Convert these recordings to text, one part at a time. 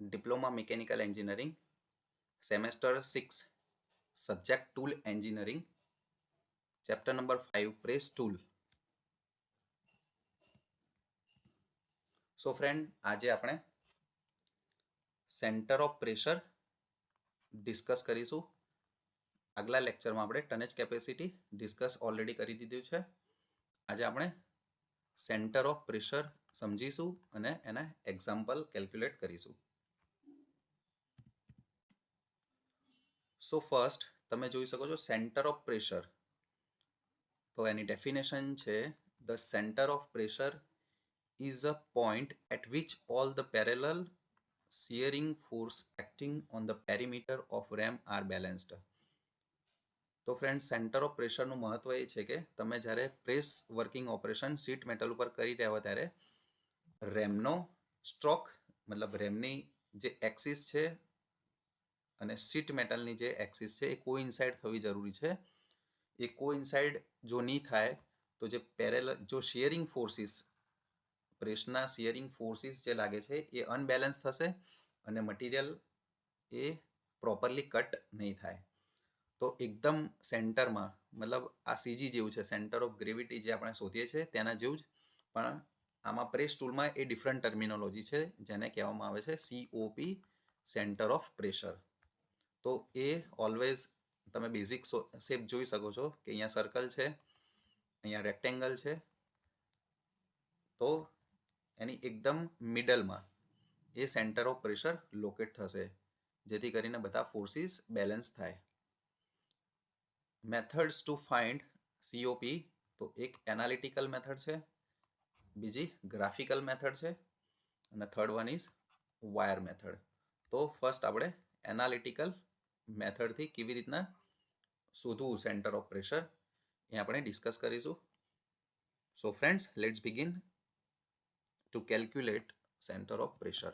Diploma Mechanical Engineering, Semester 6, Subject Tool Engineering, Chapter number 5, Press Tool. So friend, આજે આપણે centre of pressure discuss કરીશું. આગલા લેક્ચરમાં આપણે ટનેજ કેપેસિટી ડિસ્કસ ઓલરેડી કરી દીધું છે. આજે આપણે સેન્ટર ઓફ પ્રેશર સમજીશું અને એના એક્ઝામ્પલ કેલ્ક્યુલેટ કરીશું. સો ફર્સ્ટ તમે જોઈ શકો છો સેન્ટર ઓફ પ્રેશર. તો એની ડેફિનેશન છે the centre of pressure is a point at which all the parallel shearing force acting on the perimeter of ram are balanced. તો ફ્રેન્ડ સેન્ટર ઓફ પ્રેશરનું મહત્વ એ છે કે તમે જ્યારે press working operation sheet metal ઉપર કરી રહ્યા હો ત્યારે રેમનો સ્ટ્રોક મતલબ રેમની જે એક્સિસ છે અને શીટ મેટલની જે એક્સિસ છે એ કોઇન્સાઇડ થવી જરૂરી છે. એ કોઇન્સાઇડ જો નહીં થાય તો જે પેરેલલ જો શિયરિંગ ફોર્સિસ પ્રેસના શિયરિંગ ફોર્સિસ જે લાગે છે એ અનબેલેન્સ થશે અને મટીરિયલ એ પ્રોપરલી કટ નહીં થાય. તો એકદમ સેન્ટરમાં મતલબ આ સીજી જેવું છે, સેન્ટર ઓફ ગ્રેવિટી જે આપણે શોધીએ છીએ તેના જેવું જ, પણ આમાં પ્રેસ ટૂલમાં એ ડિફરન્ટ ટર્મિનોલોજી છે જેને કહેવામાં આવે છે COP, સેન્ટર ઓફ પ્રેશર. તો એ ઓલવેઝ તમે બેઝિક શેપ જોઈ શકો છો કે અહીંયા સર્કલ છે, અહીંયા રેક્ટેંગલ છે. તો એની એકદમ મિડલમાં એ સેન્ટર ઓફ પ્રેશર લોકેટ થશે જેથી કરીને બધા ફોર્સિસ બેલેન્સ થાય. મેથડ્સ ટુ ફાઇન્ડ COP તો એક એનાલિટિકલ મેથડ છે, બીજી ગ્રાફિકલ મેથડ છે અને third one is wire method. તો ફર્સ્ટ આપણે એનાલિટિકલ મેથડથી કેવી રીતના શોધવું સેન્ટર ઓફ પ્રેશર એ આપણે ડિસ્કસ કરીશું. So friends, let's begin to calculate center of pressure.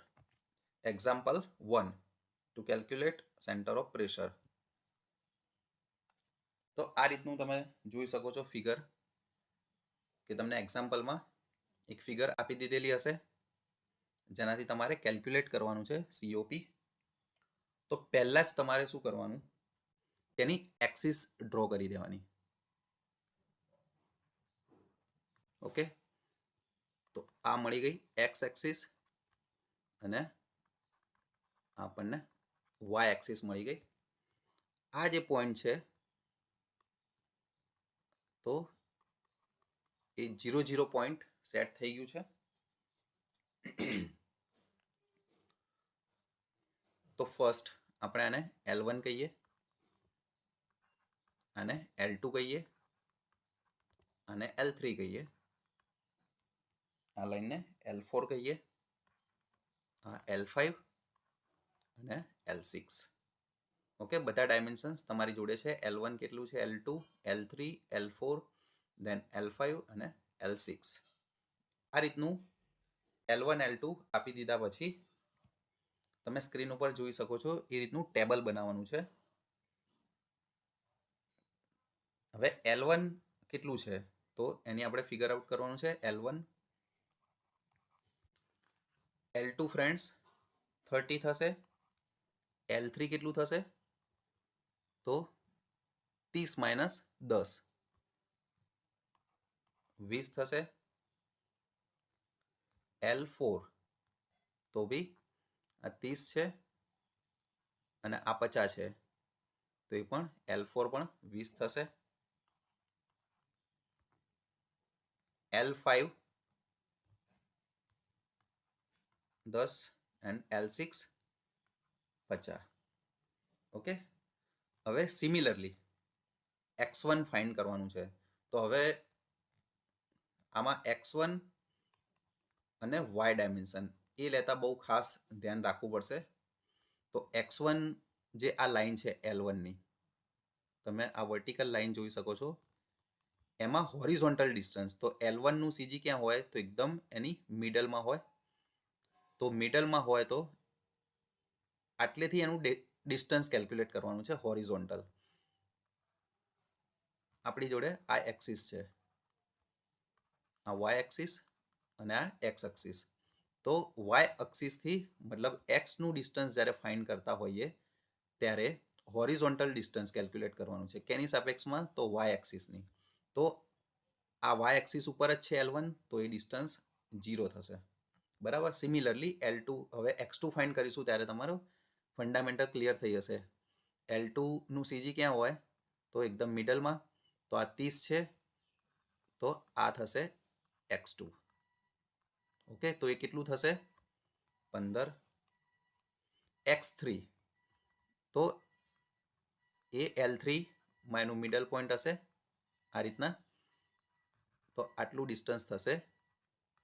Example 1, to calculate center of pressure. તો આ રીતનું તમે જોઈ શકો છો ફિગર કે તમને એક્ઝામ્પલમાં એક ફિગર આપી દીધેલી હશે જેનાથી તમારે કેલ્ક્યુલેટ કરવાનું છે COP. તો પહેલા જ તમારે શું કરવાનું, તેની એક્સિસ ડ્રો કરી દેવાની. ઓકે, તો આ મળી ગઈ એક્સ એક્સિસ અને આપણને વાય એક્સિસ મળી ગઈ. આ જે પોઈન્ટ છે તો એ 0 પોઈન્ટ સેટ થઈ ગયું છે. તો ફર્સ્ટ આપણે આને L1 કહીએ, આને L2 કહીએ, આને L3 કહીએ, આ લાઈનને L4 કહીએ, આ L5 અને L6. ઓકે, બધા ડાયમેન્શન્સ તમારી જોડે છે. L1 કેટલું છે, L2, L3, L4, દેન L5 અને L6. આ રીતનું L1, L2 આપી દીધા પછી તમે સ્ક્રીન ઉપર જોઈ શકો છો એ રીતનું ટેબલ બનાવવાનું છે. હવે L1 કેટલું છે તો એની આપણે ફિગર આઉટ કરવાનું છે. L1, L2 ફ્રેન્ડ્સ 30 થશે, L3 કેટલું થશે તો 30 માઇનસ 10 20 થશે, L4 તો બી આ 30 છે અને આ 50 છે તો એ પણ L4 પણ 20 થશે, L5 10 એન્ડ L6 50. ઓકે, હવે સિમિલરલી X1 ફાઇન્ડ કરવાનું છે. તો હવે આમાં X1 અને Y ડાયમેન્શન એ લેતા બહુ ખાસ ધ્યાન રાખવું પડશે. તો X1 જે આ લાઈન છે L1ની, તમે આ વર્ટિકલ લાઈન જોઈ શકો છો, એમાં હોરિઝોન્ટલ ડિસ્ટન્સ તો L1 નું CG ક્યાં હોય તો એકદમ એની મિડલમાં હોય. તો મિડલમાં હોય તો આટલેથી એનું ડિસ્ટન્સ કેલ્ક્યુલેટ કરવાનું છે હોરિઝોન્ટલ. આપણી જોડે આ એક્સિસ છે, આ Y એક્સિસ અને આ X એક્સિસ. તો વાય અક્ષિસથી મતલબ એક્સનું ડિસ્ટન્સ જ્યારે ફાઇન્ડ કરતા હોઈએ ત્યારે હોરિઝોન્ટલ ડિસ્ટન્સ કેલ્ક્યુલેટ કરવાનું છે. કેની સાપેક્ષમાં? તો વાય એક્સિસની. તો આ વાય એક્સિસ ઉપર જ છે L1, તો એ ડિસ્ટન્સ 0 થશે. બરાબર. સિમિલરલી L2, હવે X2 ફાઇન્ડ કરીશું ત્યારે તમારું ફંડામેન્ટલ ક્લિયર થઈ જશે. L2 નું CG ક્યાં હોય? તો એકદમ મિડલમાં. તો આ 30 છે, તો આ થશે X2. ઓકે, તો એ કેટલું થશે? 15. X3, તો એ L3 માં એનું મિડલ પોઈન્ટ હશે આ રીતના. તો આટલું ડિસ્ટન્સ થશે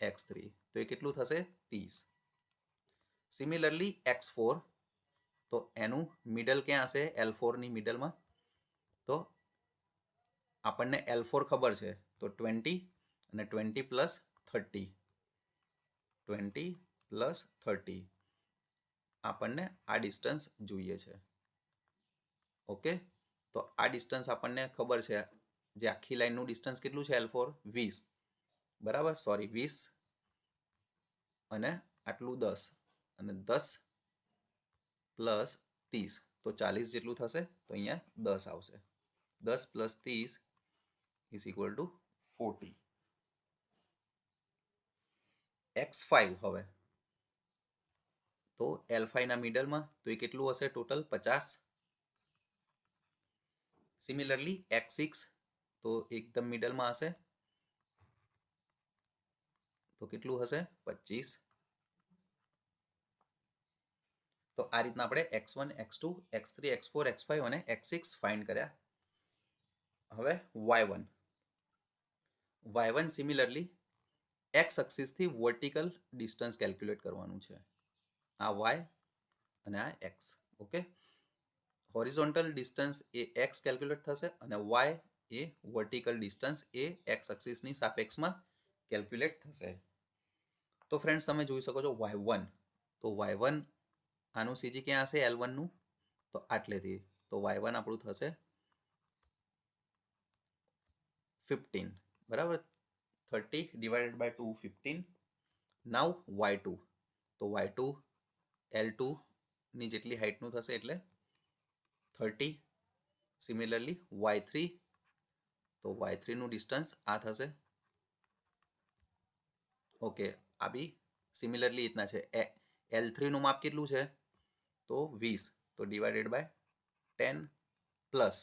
X3, તો એ કેટલું થશે? 30. સિમિલરલી X4, તો એનું મિડલ ક્યાં હશે? L4 ની મિડલમાં. તો આપણને L4 ખબર છે, તો 20 અને 20 પ્લસ 30, 20 પ્લસ 30 આપણને આ ડિસ્ટન્સ જોઈએ છે. ઓકે, તો આ ડિસ્ટન્સ આપણને ખબર છે. જે આખી લાઈનનું ડિસ્ટન્સ કેટલું છે L4? 20. બરાબર, સોરી 20 અને આટલું 10 અને 10 પ્લસ 30, તો 40 જેટલું થશે. તો અહીંયા 10 આવશે. 10 plus 30 is equal two 40. X5 હવે, તો L5 ના મિડલમાં, તો એ કેટલું હશે ટોટલ? 50. સિમિલરલી X6, તો એકદમ મિડલમાં હશે, તો કેટલું હશે? 25. તો આ રીતના આપણે X1, X2, X3, X4, X5 અને X6 ફાઇન્ડ કર્યા. હવે Y1 સિમિલરલી X એક્સિસથી વર્ટિકલ ડિસ્ટન્સ કેલ્ક્યુલેટ કરવાનું છે. આ Y અને આ X. ઓકે, હોરિઝોન્ટલ ડિસ્ટન્સ એ X કેલ્ક્યુલેટ થશે અને Y એ વર્ટિકલ ડિસ્ટન્સ એ X એક્સિસની સાપેક્ષમાં કેલ્ક્યુલેટ થશે. તો ફ્રેન્ડ્સ, તમે જોઈ શકો છો Y1, તો Y1 આનું CG ક્યાં હશે L1 નું? તો આટલેથી. તો Y1 આપણું થશે 15. બરાબર, 30 ડિવાઇડેડ બાય 2, 15. નાઉ Y2, તો Y2 L2 ની જેટલી હાઇટનું થશે એટલે 30. સિમિલરલી Y3, તો Y3 નું ડિસ્ટન્સ આ થશે. ઓકે, આ બી સિમિલરલી રીતના છે. L3 નું માપ કેટલું છે? તો 20, તો ડિવાઇડેડ બાય 10 પ્લસ,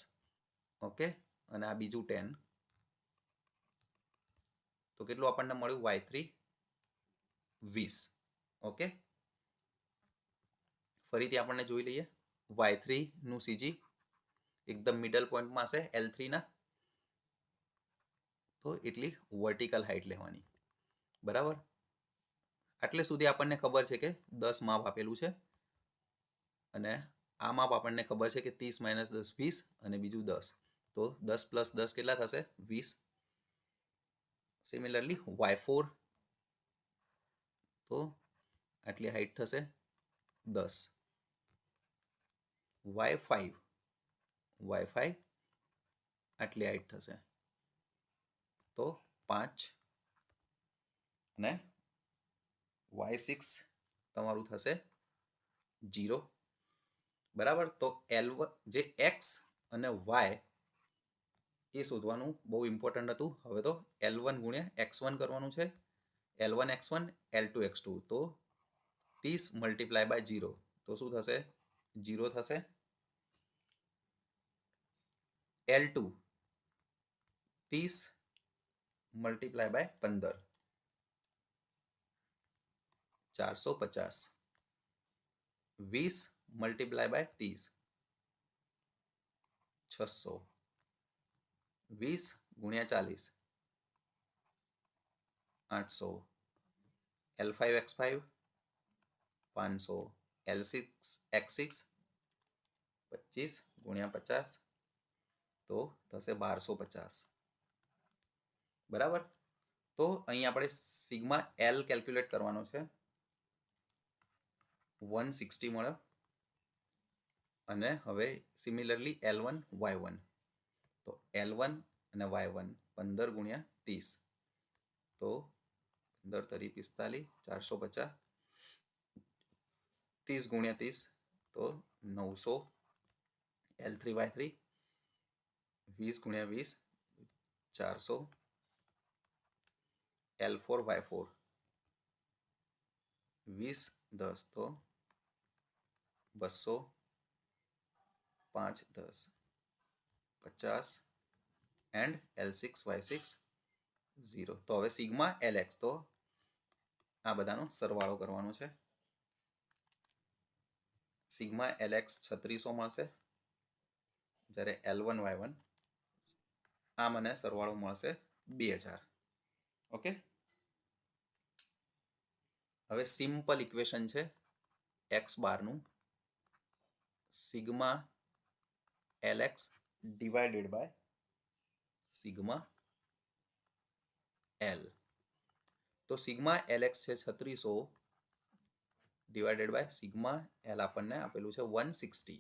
ઓકે, અને આ બીજું 10, તો કેટલું આપણને મળ્યું? Y3 20. ઓકે, ફરીથી આપણને જોઈ લઈએ. Y3 નું CG એકદમ મિડલ પોઈન્ટમાં હશે L3 ના, તો એટલી વર્ટિકલ હાઇટ લેવાની. બરાબર, આટલે સુધી આપણને ખબર છે કે 10 માપ આપેલું છે અને આ માપ આપણને ખબર છે કે 30 માઇનસ 10 20 અને બીજું 10, તો 10 પ્લસ 10 કેટલા થશે? 20. સિમિલરલી Y4, તો આટલી હાઇટ થશે 10. Y5 આટલી હાઇટ થશે, તો 5. અને Y6 તમારું થશે 0. બરાબર, તો L1 જે X અને Y એ શોધવાનું બહુ ઇમ્પોર્ટન્ટ હતું. હવે તો L1 ગુણ્યા X1 કરવાનું છે. L1 X1, L2 X2, તો 30 મલ્ટીપ્લાય બાય 0, તો શું થશે? 0 થશે. L2 30 multiply by 15, 450. 20 multiply by 30, 600. 20 ગુણ્યા 40, 800. L5 X5 500. L6 X6 25 ગુણ્યા 50, તો થશે 1250. બરાબર, તો અહીં આપણે સિગ્મા L કેલ્ક્યુલેટ કરવાનો છે. 160 મળ્યો. અને હવે સિમિલરલી L1 Y1, તો L1 અને Y1 15 ગુણ્યા 30, તો 15 તરી 45, 450. 30 ગુણ્યા 30 તો 900 L3Y3, 20 ગુણ્યા 20 400 L4Y4, 20 10 તો 200, 5 10 50 એન્ડ L6Y6 0. તો હવે સિગ્મા LX, તો આ બધાનો સરવાળો કરવાનો છે. સિગ્મા LX 3600 મળશે, જ્યારે L1Y1 આ મને સરવાળો મળશે 2000. ઓકે, હવે સિમ્પલ ઇક્વેશન છે x બારનું, sigma LX divided by sigma L. તો સિગ્મા LX છે 3600 ડિવાઇડેડ બાય સિગ્મા L આપણને આપેલું છે 160.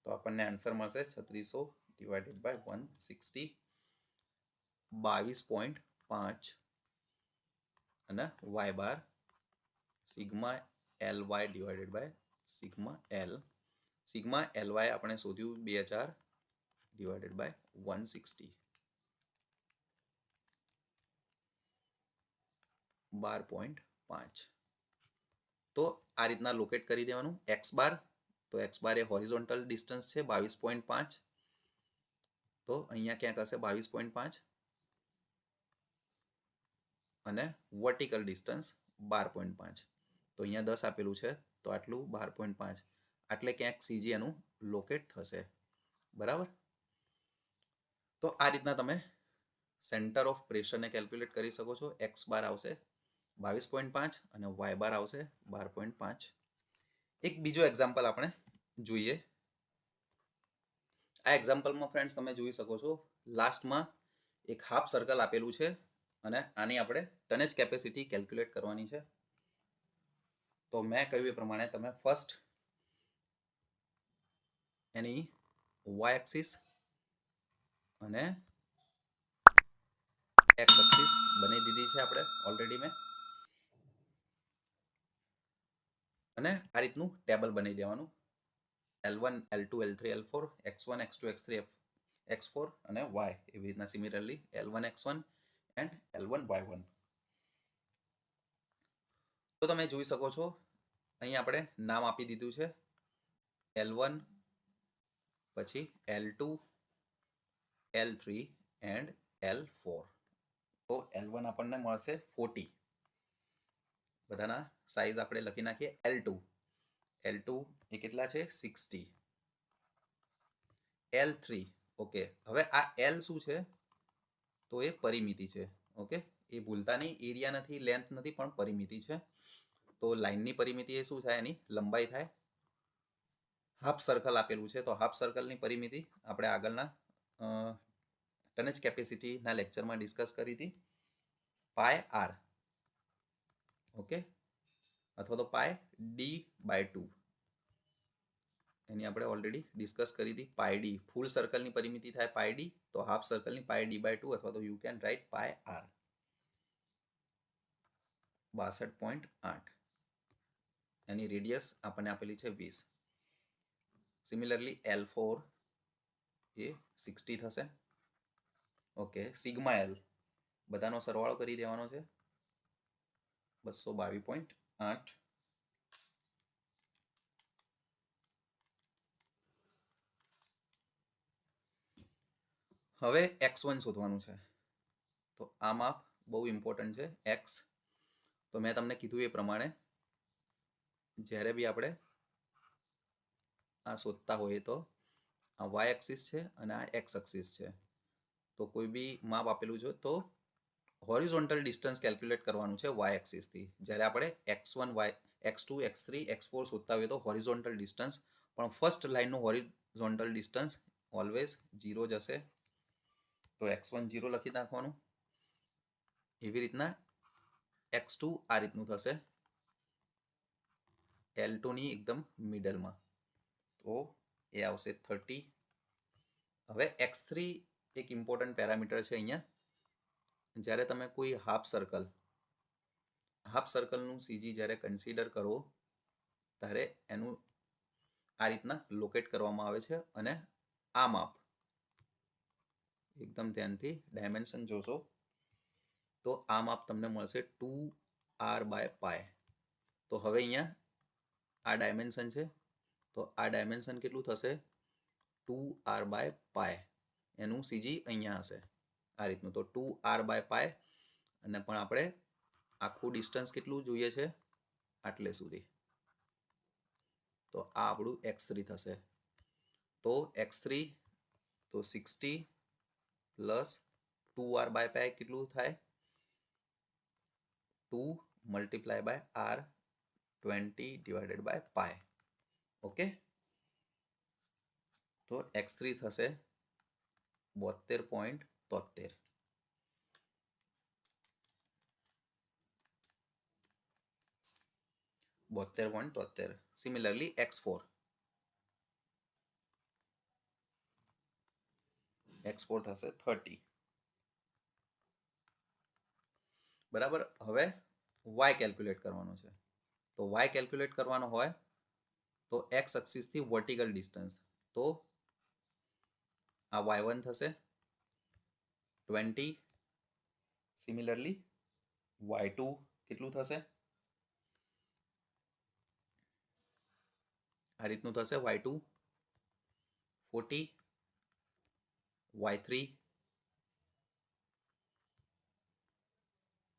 તો આપણને આન્સર મળશે 3600 ડિવાઇડેડ બાય 160, 22.5. અને y bar sigma LY divided by sigma L. Sigma LY આપણે શોધ્યું 2000 ડિવાઇડેડ બાય 160, 12.5. તો આ રીતના લોકેટ કરી દેવાનું x બાર. તો x બાર એ હોરિઝોન્ટલ ડિસ્ટન્સ છે 22.5, તો અહીંયા ક્યાંક હશે 22.5, અને વર્ટિકલ ડિસ્ટન્સ 12.5. તો અહીંયા 10 આપેલું છે, તો આટલું 12.5, એટલે ક્યાંક CG એનું લોકેટ થશે. બરાબર. તો આ રીતના તમે સેન્ટર ઓફ પ્રેશરને કેલ્ક્યુલેટ કરી શકો છો. x બાર આવશે 22.5 અને y બાર આવશે 12.5. એક બીજો એક્ઝામ્પલ આપણે જોઈએ. આ એક્ઝામ્પલમાં ફ્રેન્ડ્સ તમે જોઈ શકો છો, લાસ્ટમાં એક હાફ સર્કલ આપેલું છે અને આની આપણે ટનેજ કેપેસિટી કેલ્ક્યુલેટ કરવાની છે. તો મેં કહ્યું એ પ્રમાણે તમે ફર્સ્ટ એની y એક્સિસ અને x એક્સિસ બનાવી દીધી છે આપણે ઓલરેડી મેં, અને આ રીતનું ટેબલ બનાવી દેવાનું. L1 L2 L3 L4 x1 x2 x3 x4 અને y એવી રીતના similarly L1 x1 and L1 y1. તો તમે જોઈ શકો છો અહીં આપણે નામ આપી દીધું છે L1, પછી L2, L3 એન્ડ L4. તો L1 આપણને મળશે 40. બધાના સાઈઝ આપણે લખી નાખીએ. L2 એ કેટલા છે 60. L3 okay. હવે આ L શું છે, તો એ પરિમિતિ છે. ઓકે, એ ભૂલતા નહીં, એરિયા નથી, લેન્થ નથી, પણ પરિમિતિ છે. તો લાઇનની પરિમિતિ એ શું થાય, એની લંબાઈ થાય. હાફ સર્કલ આપેલું છે, તો હાફ સર્કલની પરિમિતિ આપણે આગળના ટનેજ કેપેસિટીના લેક્ચરમાં ડિસ્કસ કરી હતી, પાય r. ઓકે, અથવા તો પાય d/2 એની આપણે ઓલરેડી ડિસ્કસ કરી હતી. પાય d ફૂલ સર્કલની પરિમિતિ થાય પાય d, તો હાફ સર્કલની પાય d/2, અથવા તો you can write pi r. 62.8. Any radius આપણને આપેલી છે 20. સિમિલરલી L4 એ 60 થશે. ઓકે, સિગ્મા L બધાનો સરવાળો કરી દેવાનો છે 222.8. હવે x1 શોધવાનું છે. તો આ માપ બહુ ઇમ્પોર્ટન્ટ છે. x, તો મેં તમને કીધું એ પ્રમાણે જ્યારે બી આપણે આ શોધતા હોઈએ તો આ y એક્સિસ છે અને આ x એક્સિસ છે. તો કોઈ બી માપ આપેલું છે તો હોરિઝોન્ટલ ડિસ્ટન્સ કેલ્ક્યુલેટ કરવાનું છે y એક્સિસથી. જ્યારે આપણે x1 x2 x3 x4 શોધતા હોઈએ તો હોરિઝોન્ટલ ડિસ્ટન્સ, પણ ફર્સ્ટ લાઇનનું હોરિઝોન્ટલ ડિસ્ટન્સ ઓલવેઝ 0 જ હશે. તો x1 0 લખી નાખવાનું. એવી રીતના x2 આ રીતનું થશે, L2 ની એકદમ મિડલમાં, તો એ આવશે 30. હવે x3 એક ઇમ્પોર્ટન્ટ પેરામીટર છે અહીંયા. જ્યારે તમે કોઈ હાફ સર્કલ હાફ સર્કલનું સીજી જ્યારે કન્સિડર કરો ત્યારે એનું આ રીતના લોકેટ કરવામાં આવે છે અને આ માપ એકદમ ધ્યાનથી ડાયમેન્શન જોશો તો આ માપ તમને મળશે 2r/π. તો હવે અહીંયા આ ડાયમેન્શન છે તો આ ડાયમેન્શન કેટલું થશે 2r/π. એનું સીજી અહીંયા હશે આ રીતનું. તો 2r/π અને પણ આપણે આખું ડિસ્ટન્સ કેટલું જોઈએ છે આટલે સુધી. તો આ આપણું x3 થશે. તો x3 તો 60 પ્લસ 2r/π કેટલું થાય 2 મલ્ટીપ્લાય બાય r 20/π. ઓકે, તો x3 થશે 72.73. સિમિલરલી x4 થશે 30. બરાબર. હવે y કેલ્ક્યુલેટ કરવાનો છે. તો y કેલ્ક્યુલેટ કરવાનો હોય તો x એક્સિસથી વર્ટિકલ ડિસ્ટન્સ, તો આ y1 થશે 20. સિમિલરલી y2 કેટલું થશે આ રીતનું થશે y2 40, y3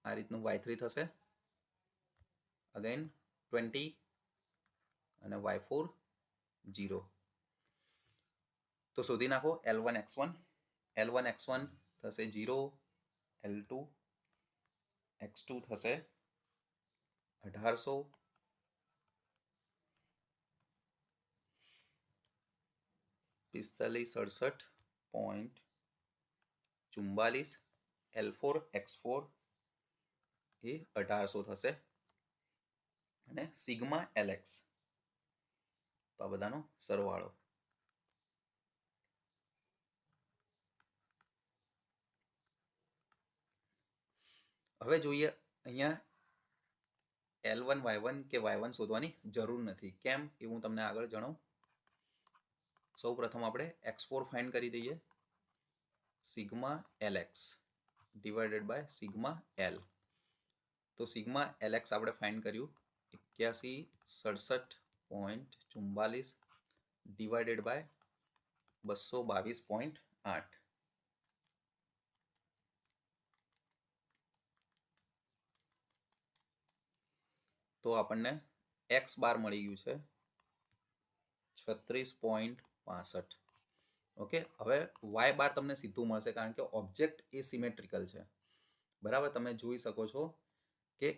આ રીતનું y3 થશે અગેન 20 અને y4 0. તો શોધી નાખો L1 x1. L1 x1 થશે 0, L2 x2 થશે 1800, પિસ્તાલીસ 67.44. L4 x4 એ 1800 થશે અને સિગ્મા LX તો આ બધાનો સરવાળો. હવે જોઈએ અહીંયા L1 y1 કે y1 શોધવાની જરૂર નથી. કેમ એ હું તમને આગળ જણાવું. સૌ પ્રથમ આપણે x4 ફાઇન્ડ કરી દઈએ. Sigma LX divided by sigma L. તો સિગ્મા LX આપણે ફાઇન્ડ કર્યું 8167.44 ડિવાઇડેડ બાય 222.8. તો આપણને x બાર મળી ગયું છે 36.65. ઓકે, હવે y બાર તમને સીધું મળશે કારણ કે ઓબ્જેક્ટ એ સિમેટ્રિકલ છે. બરાબર, તમે જોઈ શકો છો કે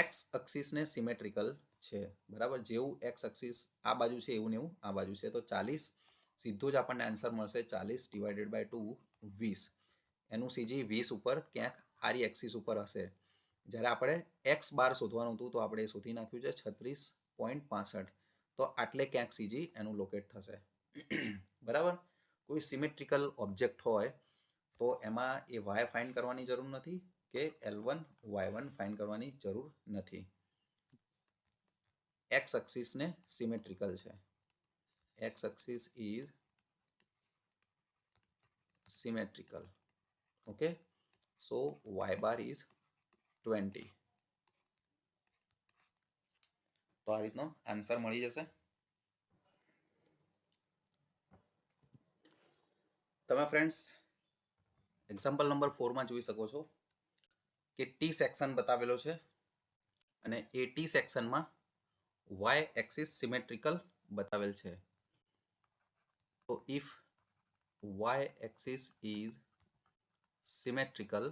એક્સ એક્સિસને સિમેટ્રિકલ છે. બરાબર, જેવું એક્સ એક્સિસ આ બાજુ છે એવું ને એવું આ બાજુ છે. તો 40 સીધું જ આપણને આન્સર મળશે 40 ડિવાઇડેડ બાય 2 20. એનું સીજી 20 ઉપર ક્યાંક આરી એક્સિસ ઉપર હશે. જ્યારે આપણે એક્સ બાર શોધવાનું હતું તો આપણે શોધી નાખ્યું છે 36.65. તો આટલે ક્યાંક સીજી એનું લોકેટ થશે. બરાબર, કોઈ સિમેટ્રિકલ ઓબ્જેક્ટ હોય તો એમાં એ વાય ફાઇન્ડ કરવાની જરૂર નથી કે L1 y1 ફાઇન્ડ કરવાની જરૂર નથી. એક્સ એક્સિસને સિમેટ્રિકલ છે. X axis is symmetrical. Okay, so y bar is 20. તો આ રીતનો આન્સર મળી જશે. તમે ફ્રેન્ડ્સ એક્ઝામ્પલ નંબર 4માં જોઈ શકો છો કે ટી સેક્શન બતાવેલો છે અને એ ટી સેક્શનમાં વાય એક્સિસ સિમેટ્રિકલ બતાવેલ છે. તો if Y axis is symmetrical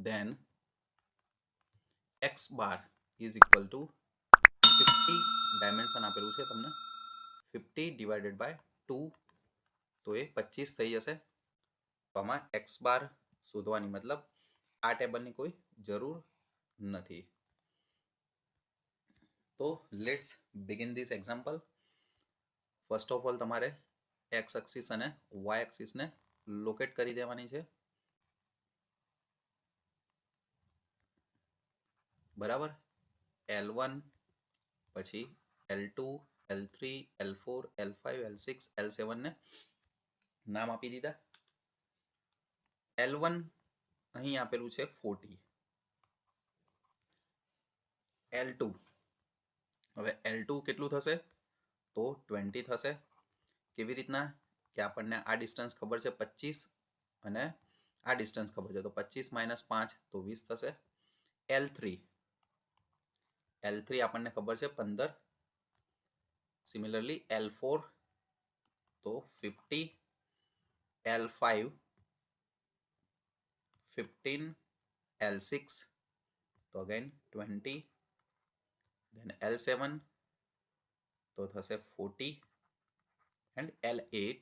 then x bar is equal to 50. Dimension આપેલું છે તમને 50 ડિવાઇડેડ બાય 2 તો એ 25 થઈ જશે. તો આમાં x બાર શોધવાની મતલબ આ ટેબલની કોઈ જરૂર નથી. તો let's begin this example. First of all તમારે એક્સ એક્સિસ અને વાય એક્સિસને લોકેટ કરી દેવાની છે. બરાબર. L1 પછી L2 L3 L4 L5 L6 L7 ને નામ આપી દીધા. L1 અહીં આપેલું છે 40. L2 હવે L2 કેટલું થશે તો 20 થશે. કેવી રીતના કે આપણને આ ડિસ્ટન્સ ખબર છે 25 અને આ ડિસ્ટન્સ ખબર છે તો 25 - 5 તો 20 થશે. L3 આપણને ખબર છે 15. સિમિલરલી L4 તો 50, L5 15, L6 તો અગેન 20, then L7 તો થશે 40 એન્ડ L8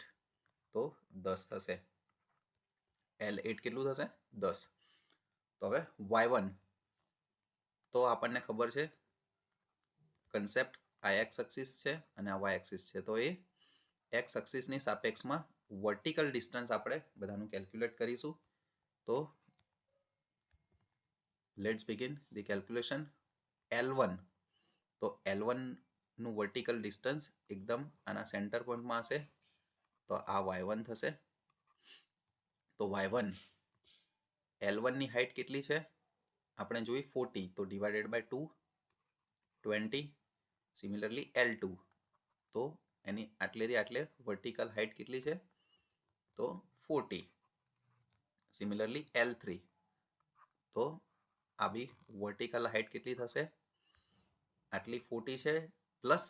તો 10 થશે. L8 કેટલું થશે 10. તો હવે Y1 તો આપણને ખબર છે કન્સેપ્ટ આ એક્સ એક્સિસ છે અને આ વાય એક્સિસ છે. તો એ એક્સ એક્સિસની સાપેક્ષમાં વર્ટિકલ ડિસ્ટન્સ આપણે બધાનું કેલ્ક્યુલેટ કરીશું. તો let's begin the calculation. L1 તો L1 નું વર્ટિકલ ડિસ્ટન્સ એકદમ આના સેન્ટર પોઈન્ટમાં હશે તો આ Y1 થશે. તો Y1 L1 ની હાઇટ કેટલી છે આપણે જોઈ 40 તો ડિવાઇડેડ બાય 2 20. સિમિલરલી L2 તો એની આટલેથી આટલે વર્ટિકલ હાઇટ કેટલી છે તો 40. સિમિલરલી L3 તો આ બી વર્ટિકલ હાઇટ કેટલી થશે આટલી 40 છે પ્લસ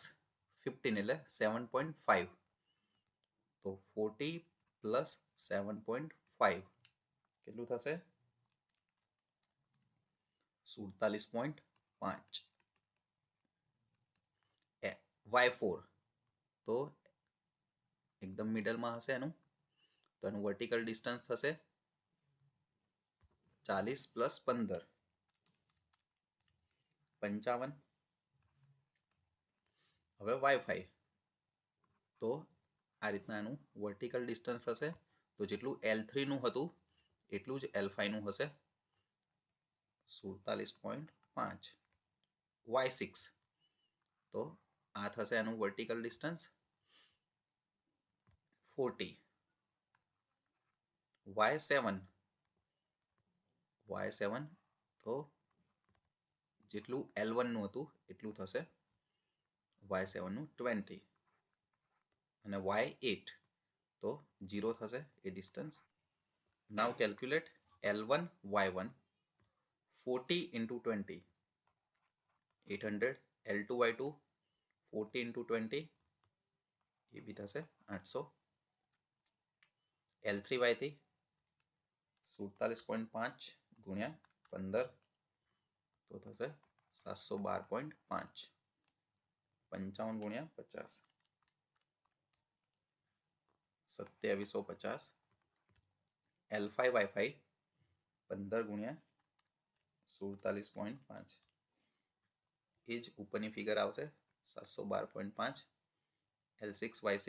15 એટલે 7.5. તો 40 પ્લસ 7.5 કેટલું થશે 47.5. Y4 તો એકદમ મિડલમાં હશે એનું તો એનું વર્ટિકલ ડિસ્ટન્સ થશે 40 પ્લસ 15 55. હવે Y5 તો આ રીતના એનું વર્ટિકલ ડિસ્ટન્સ થશે તો જેટલું L3 નું હતું એટલું જ L5 નું હશે 47.5. Y6 તો આ થશે એનું વર્ટિકલ ડિસ્ટન્સ 40. Y7 તો જેટલું L1 નું હતું એટલું થશે Y7 નું 20 અને Y8 તો 0 થશે એ ડિસ્ટન્સ. નાઉ calculate L1 Y1 40 into 20 800. L2 Y2 40 into 20 એ બી થશે 800. L3 Y3 47.5 ગુણ્યા 15 તો થશે 712.5. 55 ગુણ્યા 50 2750. L5 Y5 15 ગુણ્યા 47.5 એ જ ઉપરની ફિગર આવશે 712.5. L6 Y6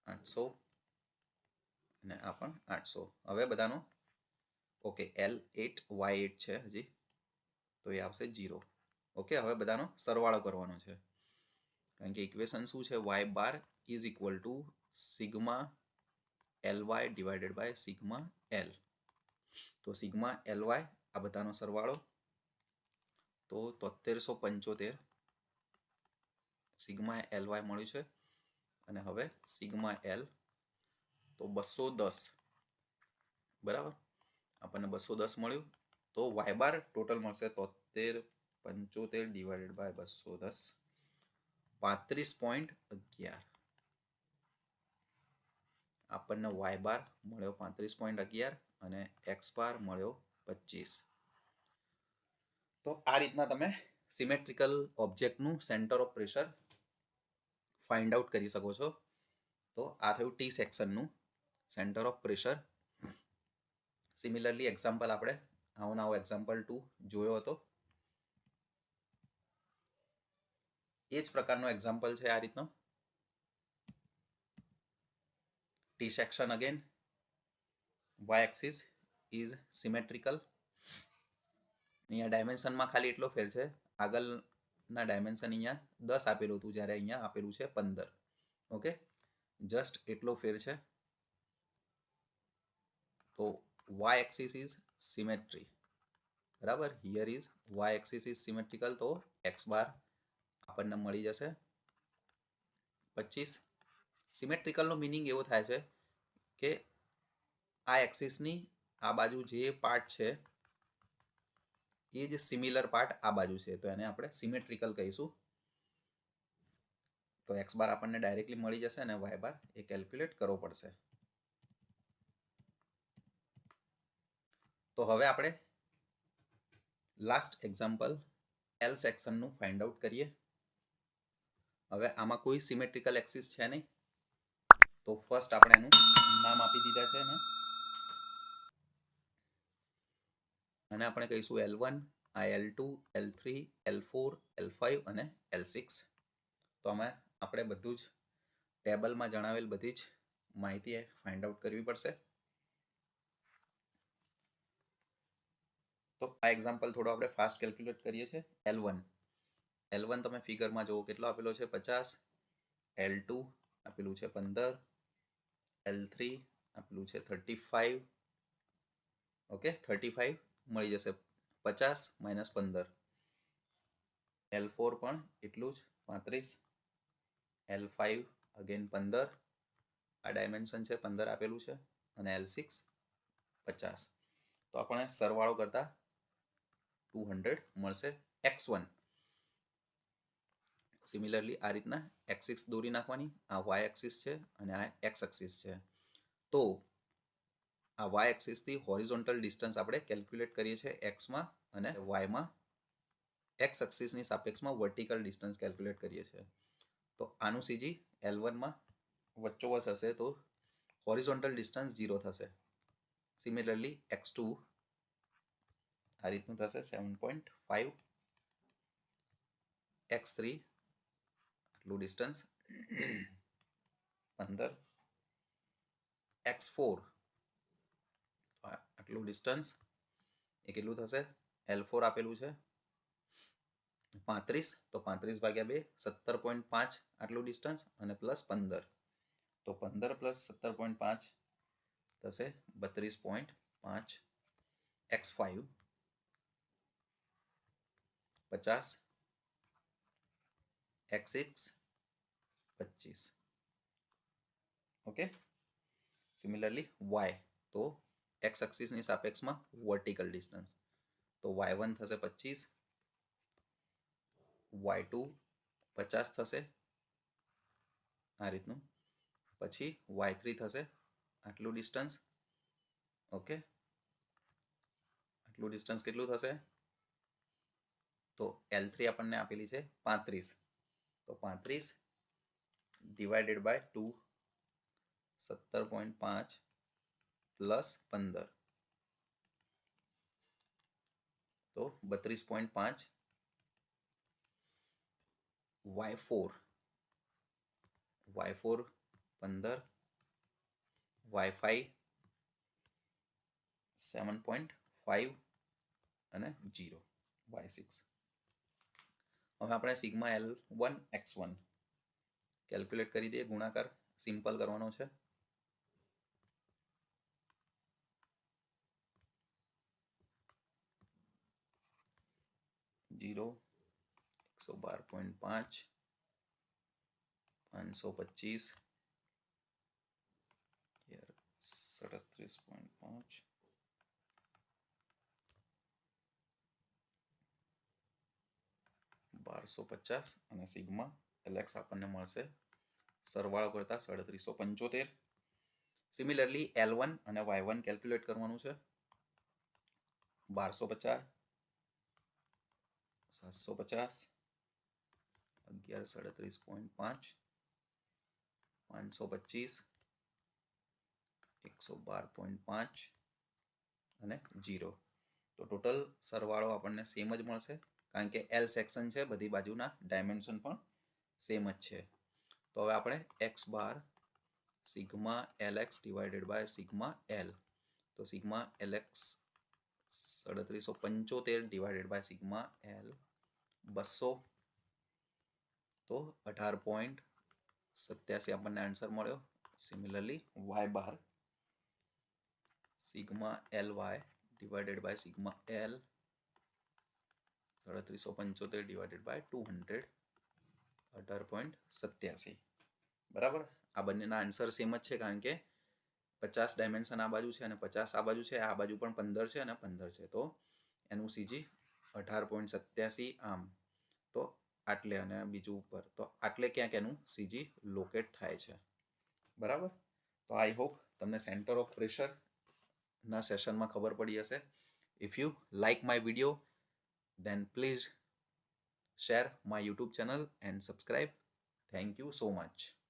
800 અને આ પણ 800. હવે બધાનો ઓકે L8 Y8 છે હજી તો એ આવશે 0. ઓકે હવે બધાનો સરવાળો કરવાનો છે કારણ કે ઇક્વેશન શું છે y bar is equal to sigma ly divided by sigma l. તો સિગ્મા ly આ બધાનો સરવાળો તો 7375 સિગ્મા ly મળ્યું છે અને હવે સિગ્મા l તો 210 બરાબર આપણને 210 મળ્યું તો y બાર ટોટલ મળશે 7375 ડિવાઇડેડ બાય 210 35.11. આપણને y બાર મળ્યો 35.11 અને x બાર મળ્યો 25. તો આ રીતના તમે સિમેટ્રિકલ ઓબ્જેક્ટનું centre of pressure find out કરી શકો છો. તો આ થયું ટી સેક્શનનું centre of pressure. Similarly example આપણે આવો એક્ઝામ્પલ 2 જોયો હતો એ જ પ્રકારનો એક્ઝામ્પલ છે આ રીતનો. T section again y axis is symmetrical અહીંયા ડાયમેન્શનમાં ખાલી એટલો ફેર છે, આગળના ડાયમેન્શન અહીંયા 10 આપેલું હતું, જ્યારે અહીંયા આપેલું છે 15. ઓકે, જસ્ટ એટલો ફેર છે. તો y axis is symmetry, બરાબર. Here is y axis is symmetrical, તો x બાર આપણને મળી જશે 25. સિમેટ્રિકલનો મિનિંગ એવો થાય છે કે આ એક્સિસની આ બાજુ જે પાર્ટ છે એ જ સિમિલર પાર્ટ આ બાજુ છે, તો એને આપણે સિમેટ્રિકલ કહીશું. તો એક્સ બાર આપણને ડાયરેક્ટલી મળી જશે અને વાય બાર એ કેલ્ક્યુલેટ કરવો પડશે. તો હવે આપણે લાસ્ટ એક્ઝામ્પલ એલ સેક્શનનું ફાઇન્ડ આઉટ કરીએ. હવે આમાં કોઈ સિમેટ્રિકલ એક્સિસ છે નહીં, તો ફર્સ્ટ આપણે એનું નામ આપી દીધા છે ને, અને આપણે કહીશું L1, આ L2, L3, L4, L5 અને L6. તો આપણે બધું જ ટેબલમાં જણાવેલ બધી જ માહિતી ફાઇન્ડ આઉટ કરવી પડશે. તો આ એક્ઝામ્પલ થોડો આપણે ફાસ્ટ કેલ્ક્યુલેટ કરીએ છીએ. L1 તમે ફિગરમાં જુઓ કેટલો આપેલો છે 50, L2 આપેલું છે 15, L3 આપેલું છે 35. ઓકે, 35 મળી જશે 50 માઇનસ 15. L4 પણ એટલું જ 35, L5 અગેન 15, આ ડાયમેન્શન છે 15 આપેલું છે, અને L6 50. તો આપણે સરવાળો કરતા 200 મળશે x1. સિમિલરલી આ રીતના x6 દોરી નાખવાની, આ y એક્સિસ છે અને આ x એક્સિસ છે. તો આ y એક્સિસથી હોરિઝોન્ટલ ડિસ્ટન્સ આપણે કેલ્ક્યુલેટ કરીએ છીએ x માં, અને y માં x એક્સિસની સાપેક્ષમાં વર્ટિકલ ડિસ્ટન્સ કેલ્ક્યુલેટ કરીએ છીએ. તો આનું સીજી L1માં વચ્ચોવચ હશે, તો હોરિઝોન્ટલ ડિસ્ટન્સ 0 થશે. સિમિલરલી x2 આ રીતનું થશે 7.5, x3 આટલું ડિસ્ટન્સ 15, x4 આટલું ડિસ્ટન્સ એ કેટલું થશે, L4 આપેલું છે 35, તો 35 ભાગ્યા 2 17.5 આટલું ડિસ્ટન્સ, અને પ્લસ 15, તો 15 પ્લસ 17.5 થશે 32.5. x5 50, x6 25. Okay, similarly y, તો x એક્સિસની સાપેક્ષમાં વર્ટિકલ ડિસ્ટન્સ, તો y1 થશે 25, y2 50 થશે આ રીતનું, પછી y3 થશે આટલું ડિસ્ટન્સ. ઓકે, આટલું ડિસ્ટન્સ કેટલું થશે, તો L3 આપણને આપેલી છે 35, તો 35 ડિવાઇડેડ બાય 2, 17.5 પ્લસ 15, તો 32.5. y4 15, y5 7.5 અને 0, y6. હવે આપણે સિગ્મા L1 x1 કેલ્ક્યુલેટ કરી દઈએ. ગુણાકાર સિમ્પલ કરવાનો છે. जीरो 112.5 525 37.5 1250, અને સિગ્મા LX આપણને મળશે સરવાળો કરતા 3775. સિમિલરલી L1 અને Y1 કેલ્ક્યુલેટ કરવાનું છે. 1250, 750, 1137.5, 525, 112.5 અને 0. તો ટોટલ સરવાળો આપણને સેમ જ મળશે, કારણ કે L સેક્શન છે, બધી બાજુના ડાયમેન્શન પણ સેમ જ છે. તો હવે આપણે x bar sigma LX divided by sigma L, તો sigma LX 3775 divided by sigma L 200 તો 18.87 આપણને આન્સર મળ્યો. Similarly Y bar sigma L Y divided by sigma L 3775 divided by 200 18.87. બરાબર. આ બંનેના આન્સર સેમ જ છે કારણ કે 50 ડાયમેન્શન આ બાજુ છે અને 50 આ બાજુ છે. આ બાજુ પણ 15 છે અને 15 છે. તો એનું સીજી 18.87 આમ તો આટલે અને બીજું ઉપર તો આટલે ક્યાંક એનું સીજી લોકેટ થાય છે. બરાબર. તો આઈ હોપ તમને સેન્ટર ઓફ પ્રેશરના સેશનમાં ખબર પડી હશે. If you like my video then please share my YouTube channel and subscribe. Thank you so much.